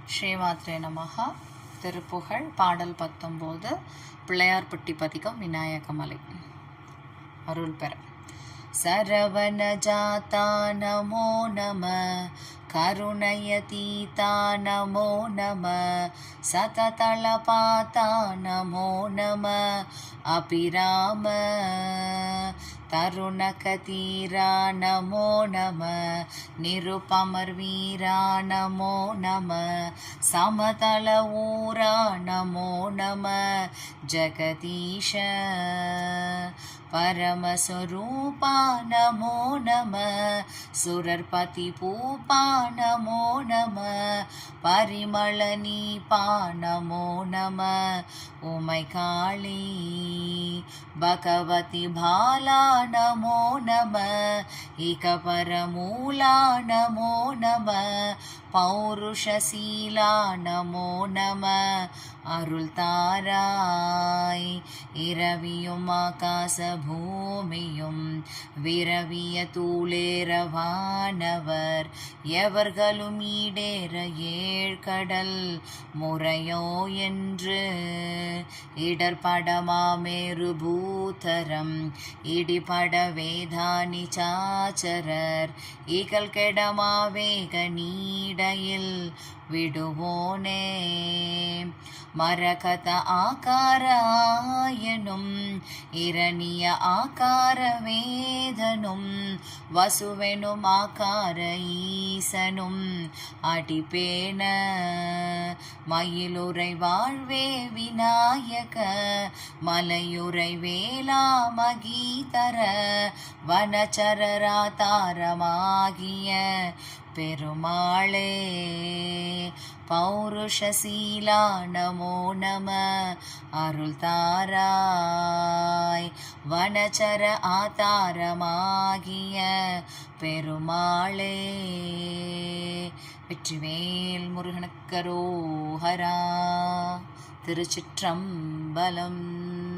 ஸ்ரீமாத்ரே நமஹா. திருப்புகழ் பாடல் 19. பிள்ளையார்பட்டி பதிகம் விநாயகமலை. அருள் பெற. சரவண ஜாதா நமோ நம, கருணயதீதா நமோ நம, சததளபாதா நமோ நம, அபிராம தருணகதீரா நமோ நம, நிருபமர்வீரா நமோ நம, சமதள ஊரா நமோ நம, ஜகதீஷ பரமஸ்வரூபா நமோ நம, சுரர்பதி பூபா நமோ நம, பரிமளநீபா நமோ நம, உமை காளி பகவதி பாலா நமோ நம, இகபரமூலா நமோ நம, பௌருஷசீலா நமோ நம, அருள் தாராய். இரவியும் ஆகாச பூமியும் விரவிய தூளேரவானவர், எவர்களும் ஈடேற ஏழ்கடல் முறையோ என்று இடர்படமாமேரு பூதரம் இடிபட வேதானி சாச்சரர், இகல் கெடமா வேக நீடையில் விடுவோனே. மரகத ஆகாராயனும் இரணிய ஆகார வேதனும், வசுவெனும் ஆகார ஈசனும் அடிபேன, மயிலுரை வாழ்வே விநாயக மலையுரை வேளா மகீதர, வனச்சரராதாரமாகிய பெருமாளே. பௌருஷசீலா நமோ நம, அருள் தாராய். வனச்சர ஆதாரமாகிய பெருமாளே. வெற்றிவேல் முருகனுக்கரோஹரா. திருச்சிற்றம்பலம்.